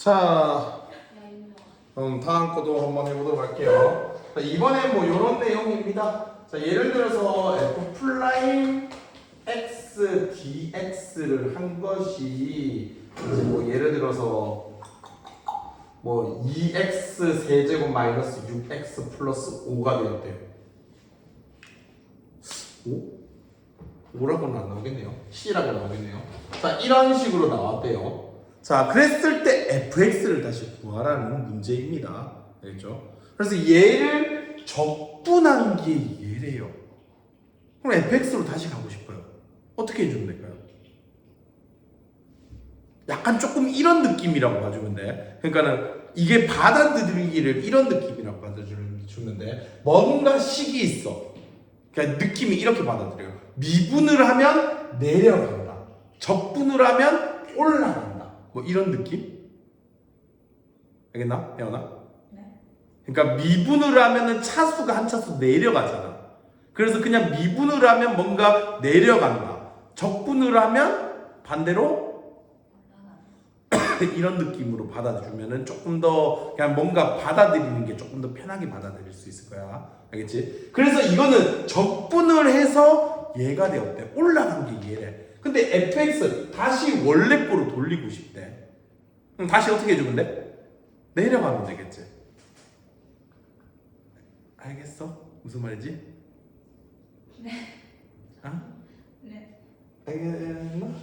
자, 다음 거도 한번 해보도록 할게요. 자, 이번엔 뭐 이런 내용입니다. 자, 예를 들어서 f 프라임 x dx를 한 것이 이제 뭐 예를 들어서 뭐 2x 세제곱 마이너스 6x 플러스 5가 되었대요. 5? 5라고는 안 나오겠네요. C라고 나오겠네요. 자, 이런 식으로 나왔대요. 자, 그랬을 때 fx를 다시 구하라는 문제입니다. 알겠죠? 그래서 얘를 적분한 게 얘래요. 그럼 fx로 다시 가고 싶어요. 어떻게 해주면 될까요? 약간 조금 이런 느낌이라고 봐주면 돼. 그러니까는 이게 받아들이기를 이런 느낌이라고 받아주면 돼. 뭔가 식이 있어. 그러니까 느낌이 이렇게 받아들여요. 미분을 하면 내려간다. 적분을 하면 올라간다. 뭐 이런 느낌? 알겠나? 혜연아? 네. 그러니까 미분을 하면은 차수가 한 차수 내려가잖아. 그래서 그냥 미분을 하면 뭔가 내려간다. 적분을 하면 반대로 이런 느낌으로 받아주면은 조금 더 그냥 뭔가 받아들이는 게 조금 더 편하게 받아들일 수 있을 거야. 알겠지? 그래서 이거는 적분을 해서 얘가 되었대. 올라간 게 얘래. 근데 fx 다시 원래 거로 돌리고 싶대. 그럼 다시 어떻게 해주면 돼? 내려가면 되겠지. 알겠어? 무슨 말이지? 네. 어? 네. 알겠나?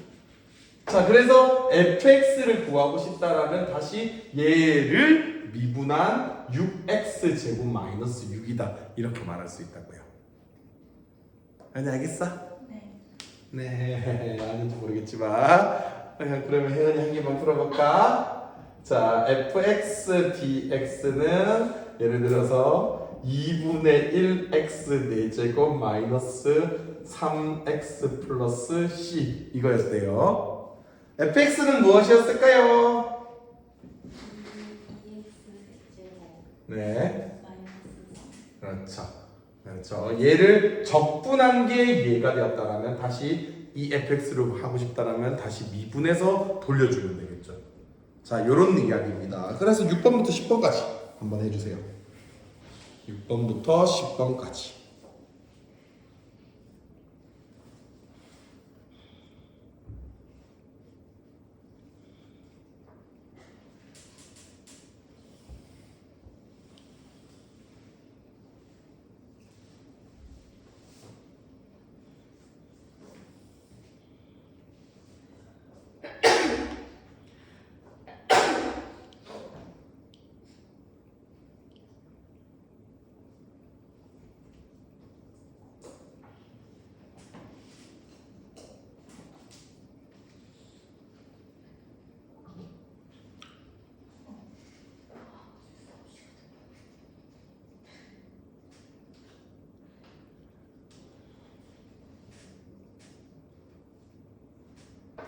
자, 그래서 fx를 구하고 싶다라면 다시 얘를 미분한 6x 제곱 마이너스 6이다 이렇게 말할 수 있다고요. 알겠어? 네. 네, 아닌지 모르겠지만 그러면 혜연이 한 개만 풀어볼까? 자, fx dx는 예를 들어서 2분의 1x 4제곱 마이너스 3x 플러스 c 이거였대요. fx는 무엇이었을까요? 2x 제곱 네, 마이너스 3. 그렇죠. 얘를 적분한 게 얘가 되었다라면 다시 이 fx를 하고 싶다라면 다시 미분해서 돌려주면 되겠죠. 자, 요런 이야기입니다. 그래서 6번부터 10번까지 한번 해주세요. 6번부터 10번까지.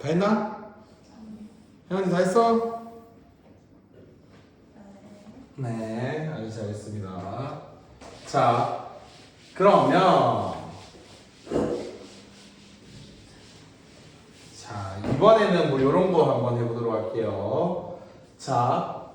다 했나? 혜연이 다 했어? 네, 아주 잘했습니다. 자, 그러면 자, 이번에는 뭐 요런 거 한번 해보도록 할게요. 자,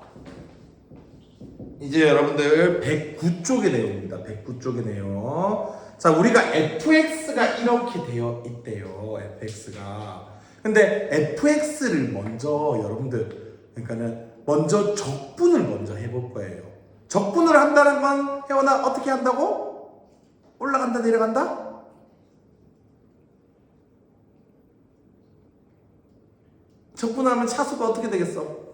이제 여러분들 109쪽의 내용입니다. 109쪽의 내용. 자, 우리가 fx가 이렇게 되어 있대요. fx가. 근데 fx를 먼저 여러분들 그러니까는 먼저 적분을 먼저 해볼 거예요. 적분을 한다는 건 혜원아 어떻게 한다고? 올라간다 내려간다? 적분하면 차수가 어떻게 되겠어?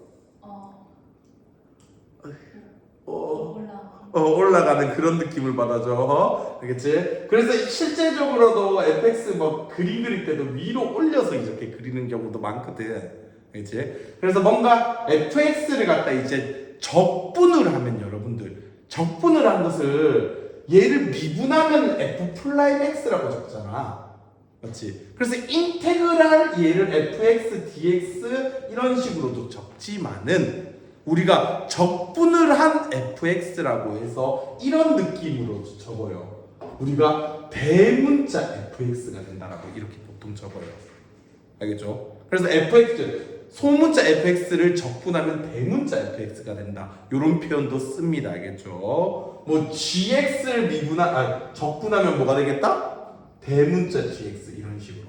올라가는 그런 느낌을 받아줘. 알겠지? 그래서 실제적으로도 fx 뭐 그림 그릴 때도 위로 올려서 이렇게 그리는 경우도 많거든. 알겠지? 그래서 뭔가 fx를 갖다 이제 적분을 하면 여러분들 적분을 한 것을 얘를 미분하면 f 프라임 x라고 적잖아. 맞지? 그래서 인테그랄 얘를 fx dx 이런 식으로도 적지만은 우리가 적분을 한 fx라고 해서 이런 느낌으로 적어요. 우리가 대문자 fx가 된다라고 이렇게 보통 적어요. 알겠죠? 그래서 fx 소문자 fx를 적분하면 대문자 fx가 된다. 이런 표현도 씁니다. 알겠죠? 뭐 gx를 적분하면 뭐가 되겠다? 대문자 gx 이런 식으로.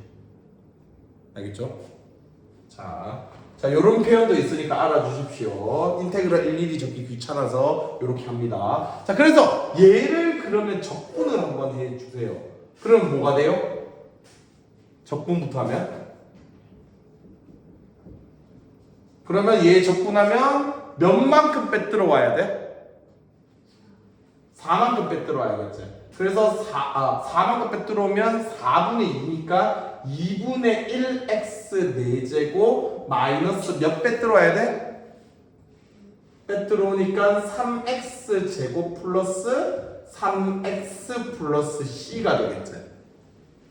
알겠죠? 자, 이런 표현도 있으니까 알아주십시오. 인테그랄 일일이 적기 귀찮아서 이렇게 합니다. 자, 그래서 얘를 그러면 적분을 한번 해주세요. 그럼 뭐가 돼요? 적분부터 하면? 그러면 얘 적분하면 몇만큼 빼들어 와야 돼? 4만큼 빼들어 와야겠지. 그래서 4만큼 빼들어 오면 4분의 2니까 2분의 1x 4제곱 마이너스 몇 빼들어 와야 돼? 빼들어 오니까 3x 제곱 플러스 3x 플러스 c가 되겠지.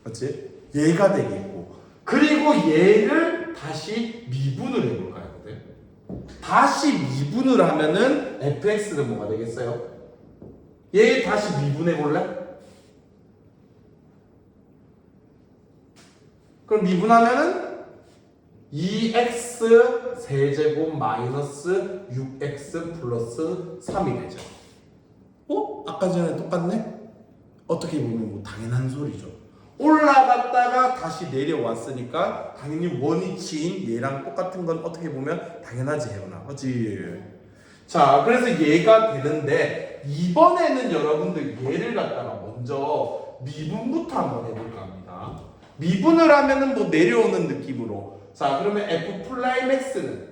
그렇지? 얘가 되겠고, 그리고 얘를 다시 미분을 해볼까요? 다시 미분을 하면은 fx는 뭐가 되겠어요? 얘 다시 미분해 볼래? 그럼 미분하면은 2x 세제곱 마이너스 6x 플러스 3이 되죠. 아까 전에 똑같네? 어떻게 보면 뭐 당연한 소리죠. 올라갔다가 다시 내려왔으니까 당연히 원위치인 얘랑 똑같은 건 어떻게 보면 당연하지, 혜원아. 그렇지? 자, 그래서 얘가 되는데 이번에는 여러분들 얘를 갖다가 먼저 미분부터 한번 해볼까 합니다. 미분을 하면은 뭐 내려오는 느낌으로. 자, 그러면 f'(x'는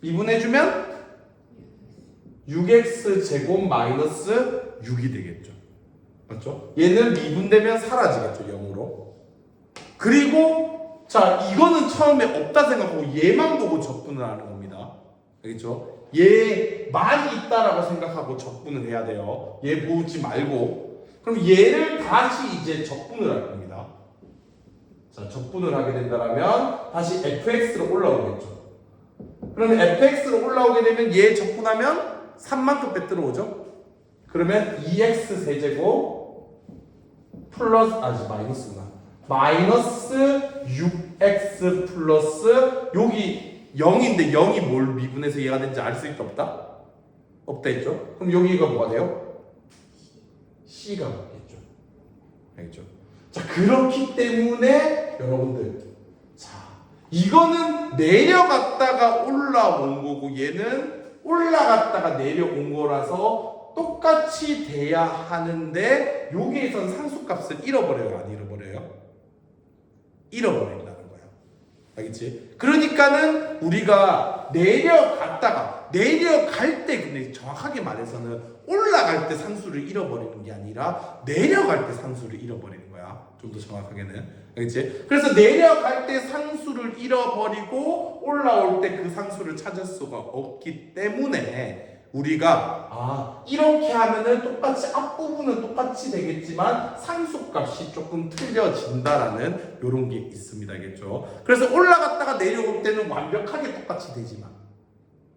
미분해주면 6x 제곱 마이너스 6이 되겠죠. 맞죠? 얘는 미분되면 사라지겠죠, 0으로. 그리고 자, 이거는 처음에 없다 생각하고 얘만 보고 적분을 하는 겁니다. 알겠죠? 얘만 있다라고 생각하고 적분을 해야 돼요. 얘 보지 말고. 그럼 얘를 다시 이제 적분을 할 겁니다. 자, 적분을 하게 된다면 다시 fx로 올라오겠죠. 그러면 fx로 올라오게 되면 얘 적분하면 3만큼 빼들어 오죠. 그러면 2x 세제곱 플러스 마이너스구나. 마이너스 6x 플러스 여기 0인데 0이 뭘 미분해서 얘가 된지 알 수 있다 없다? 없다 했죠? 그럼 여기가 뭐가 돼요? C가 맞겠죠. 알겠죠? 자, 그렇기 때문에 여러분들, 자, 이거는 내려갔다가 올라온 거고 얘는 올라갔다가 내려온 거라서 똑같이 돼야 하는데 여기에선 상수값을 잃어버려요, 안 잃어버려요? 잃어버린다는 거야. 알겠지? 그러니까는 우리가 내려갈 때, 근데 정확하게 말해서는 올라갈 때 상수를 잃어버리는 게 아니라 내려갈 때 상수를 잃어버리는 거야. 좀 더 정확하게는. 알겠지? 그래서 내려갈 때 상수를 잃어버리고 올라올 때 그 상수를 찾을 수가 없기 때문에 우리가 이렇게 하면은 똑같이 앞부분은 똑같이 되겠지만 상수값이 조금 틀려진다라는 요런 게 있습니다. 알겠죠? 그래서 올라갔다가 내려올 때는 완벽하게 똑같이 되지만,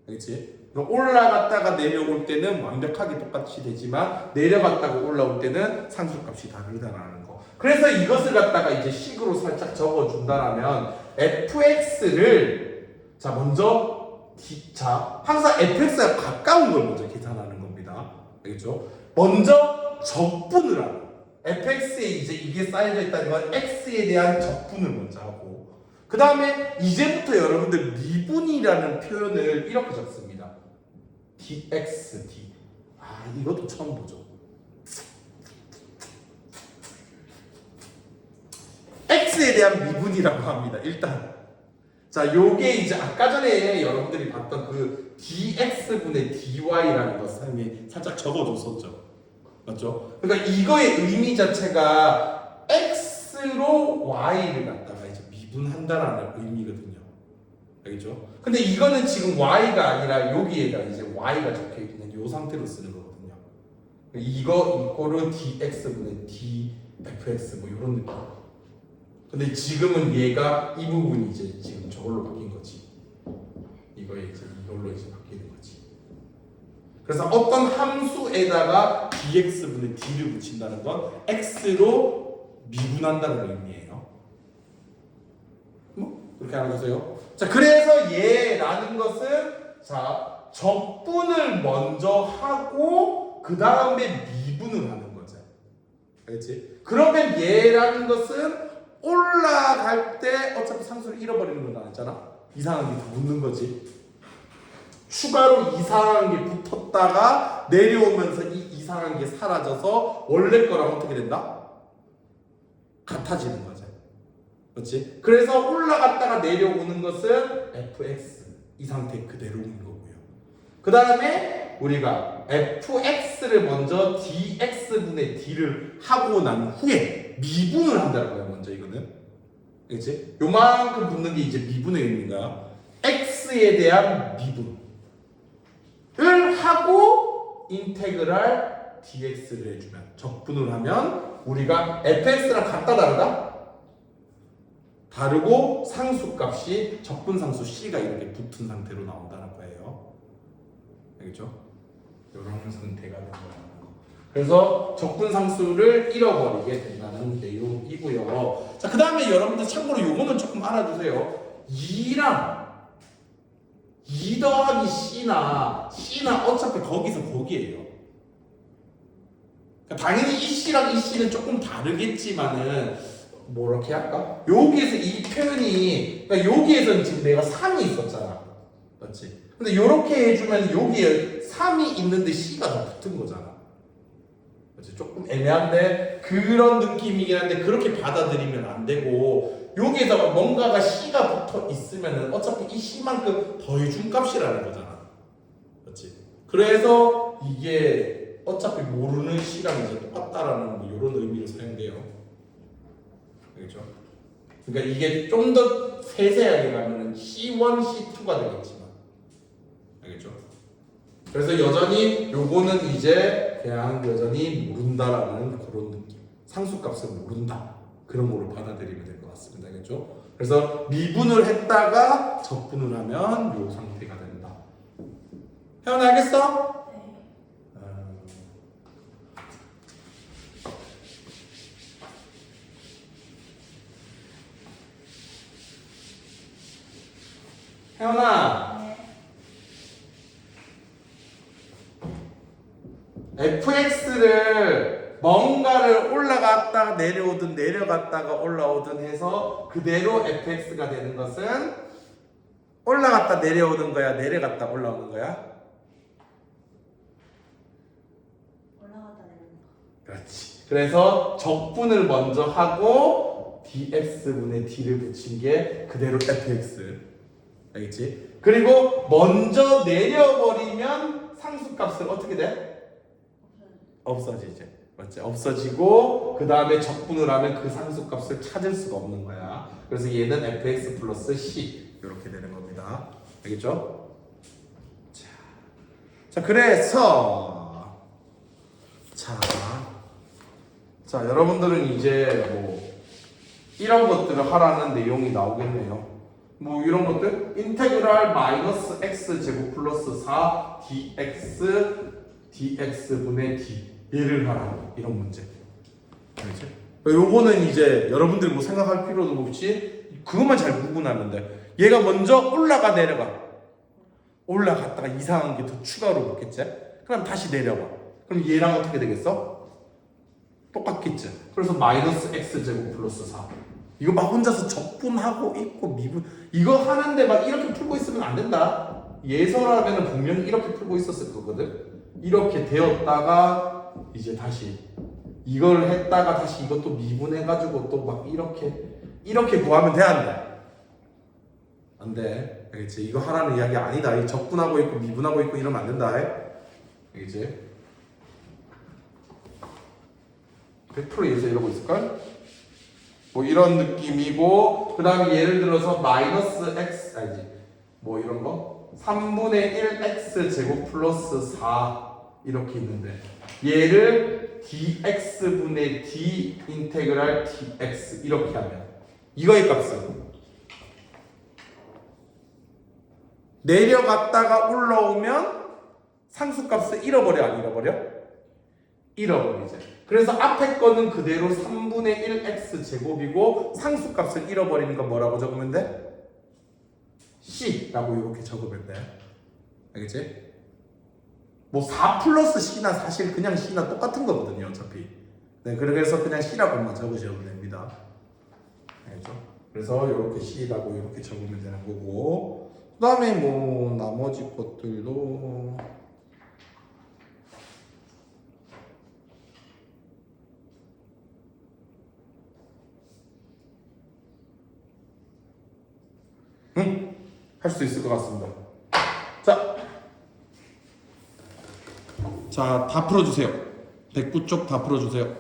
알겠지? 올라갔다가 내려올 때는 완벽하게 똑같이 되지만 내려갔다가 올라올 때는 상수값이 다르다라는 거. 그래서 이것을 갖다가 이제 식으로 살짝 적어준다라면 fx를 자 먼저 항상 fx가 가까운 걸 먼저 계산하는 겁니다. 알겠죠? 먼저 적분을 하고 fx에 이제 이게 쌓여져 있다는 건 x에 대한 적분을 먼저 하고 그 다음에 이제부터 여러분들 미분이라는 표현을 이렇게 적습니다. dx, 이것도 처음 보죠. x에 대한 미분이라고 합니다. 일단 자, 요게 이제 아까 전에 여러분들이 봤던 그 dx분의 dy라는 거 선생님이 살짝 적어줬었죠. 맞죠? 그러니까 이거의 의미 자체가 x로 y를 갖다가 이제 미분한다라는 의미거든요. 알겠죠? 근데 이거는 지금 y가 아니라 여기에다 이제 y가 적혀 있는 요 상태로 쓰는 거거든요. 이거 이거를 dx분의 dfx 뭐 이런 느낌. 근데 지금은 얘가 이 부분이 이제 지금 저걸로 바뀐 거지. 이거에 이제 이걸로 이제 바뀌는 거지. 그래서 어떤 함수에다가 dx분의 d를 붙인다는 건 x로 미분한다는 의미예요. 이렇게 알아주세요. 자, 그래서 얘라는 것은 자 적분을 먼저 하고 그 다음에 미분을 하는 거죠. 알겠지? 그러면 얘라는 것은 올라갈 때 어차피 상수를 잃어버리는 건 아니잖아. 이상한 게 다 붙는 거지. 추가로 이상한 게 붙었다가 내려오면서 이 이상한 게 사라져서 원래 거랑 어떻게 된다? 같아지는 거죠. 그렇지? 그래서 올라갔다가 내려오는 것은 fx 이 상태 그대로 오는 거고요. 그 다음에 우리가 fx를 먼저 dx분의 d를 하고 난 후에 미분을 한다는 거야. 먼저 이거는 그렇지? 요만큼 붙는 게 이제 미분의 의미가 x에 대한 미분을 하고 인테그랄 dx를 해주면 적분을 하면 우리가 fx랑 같다 다르다? 다르고 상수값이 적분상수 c가 이렇게 붙은 상태로 나온다는 거예요. 알겠죠? 이런 상태가 되는 거예요. 그래서 적분상수를 잃어버리게 된다는 내용이고요. 자, 그 다음에 여러분들 참고로 요거는 조금 알아두세요. 2랑 2 더하기 C나 어차피 거기서 거기에요. 그러니까 당연히 이 C랑 이 C는 조금 다르겠지만은 뭐 이렇게 할까? 여기에서 이 표현이 그러니까 여기에서는 지금 내가 3이 있었잖아. 맞지? 근데 이렇게 해주면 여기에 3이 있는데 C가 더 붙은 거잖아. 맞지? 조금 애매한데 그런 느낌이긴 한데 그렇게 받아들이면 안 되고 여기에다가 뭔가가 C가 붙어 있으면은 어차피 이 C만큼 더해준 값이라는 거잖아. 맞지? 그래서 이게 어차피 모르는 C랑 이제 똑같다라는 뭐 이런 의미로 사용돼요. 알겠죠? 그러니까 이게 좀 더 세세하게 가면은 C1, C2가 되겠지만, 알겠죠? 그래서 여전히 요거는 이제 그냥 여전히 모른다라는 그런 느낌. 상수값을 모른다 그런 걸로 받아들이면 될 것 같습니다. 알겠죠? 그래서 미분을 했다가 적분을 하면 요 상태가 된다. 혜원아 알겠어? 혜원아, fx를 뭔가를 올라갔다가 내려오든 내려갔다가 올라오든 해서 그대로 fx가 되는 것은 올라갔다 내려오는 거야, 내려갔다 올라오는 거야? 올라갔다 내려온다. 그렇지. 그래서 적분을 먼저 하고 dx분의 d를 붙인 게 그대로 fx. 알겠지? 그리고 먼저 내려버리면 상수값은 어떻게 돼? 없어지지. 맞지? 없어지고 그 다음에 적분을 하면 그 상수값을 찾을 수가 없는 거야. 그래서 얘는 fx 플러스 c 이렇게 되는 겁니다. 알겠죠? 자 그래서 자 여러분들은 이제 뭐 이런 것들을 하라는 내용이 나오겠네요. 뭐 이런 것들 인테그랄 마이너스 x 제곱 플러스 4 dx분의 d 얘를 하라 이런 문제. 알겠지? 요거는 이제 여러분들이 뭐 생각할 필요도 없이 그것만 잘 구분하면 돼. 얘가 먼저 올라가 내려가 올라갔다가 이상한 게 더 추가로 붙겠지? 그럼 다시 내려가. 그럼 얘랑 어떻게 되겠어? 똑같겠지? 그래서 마이너스 x 제곱 플러스 4 이거 막 혼자서 적분하고 있고 미분 이거 하는데 막 이렇게 풀고 있으면 안 된다. 예서라면 분명히 이렇게 풀고 있었을 거거든. 이렇게 되었다가 이제 다시 이걸 했다가 다시 이것도 미분해가지고 또 막 이렇게 구하면 돼 안 돼? 안 돼. 알겠지? 이거 하라는 이야기 아니다. 이 적분하고 있고 미분하고 있고 이러면 안 된다. 알겠지? 100% 예서 이러고 있을걸? 뭐 이런 느낌이고 그 다음에 예를 들어서 마이너스 x 아니지 뭐 이런 거 3분의 1 x 제곱 플러스 4 이렇게 있는데 얘를 dx분의 d 인테그랄 dx 이렇게 하면 이거의 값은 내려갔다가 올라오면 상수값을 잃어버려 안 잃어버려? 잃어버리지. 그래서 앞에 거는 그대로 3분의 1 x 제곱이고 상수값을 잃어버리는 건 뭐라고 적으면 돼? C라고 이렇게 적으면 돼. 알겠지? 뭐 4 플러스 C나 사실 그냥 C나 똑같은 거거든요, 어차피. 네, 그래서 그냥 C라고만 적으셔도 됩니다. 알겠죠? 그래서 이렇게 C라고 이렇게 적으면 되는 거고, 그 다음에 뭐 나머지 것들도 할 수 있을 것 같습니다. 자, 다 풀어주세요. 109쪽 다 풀어주세요.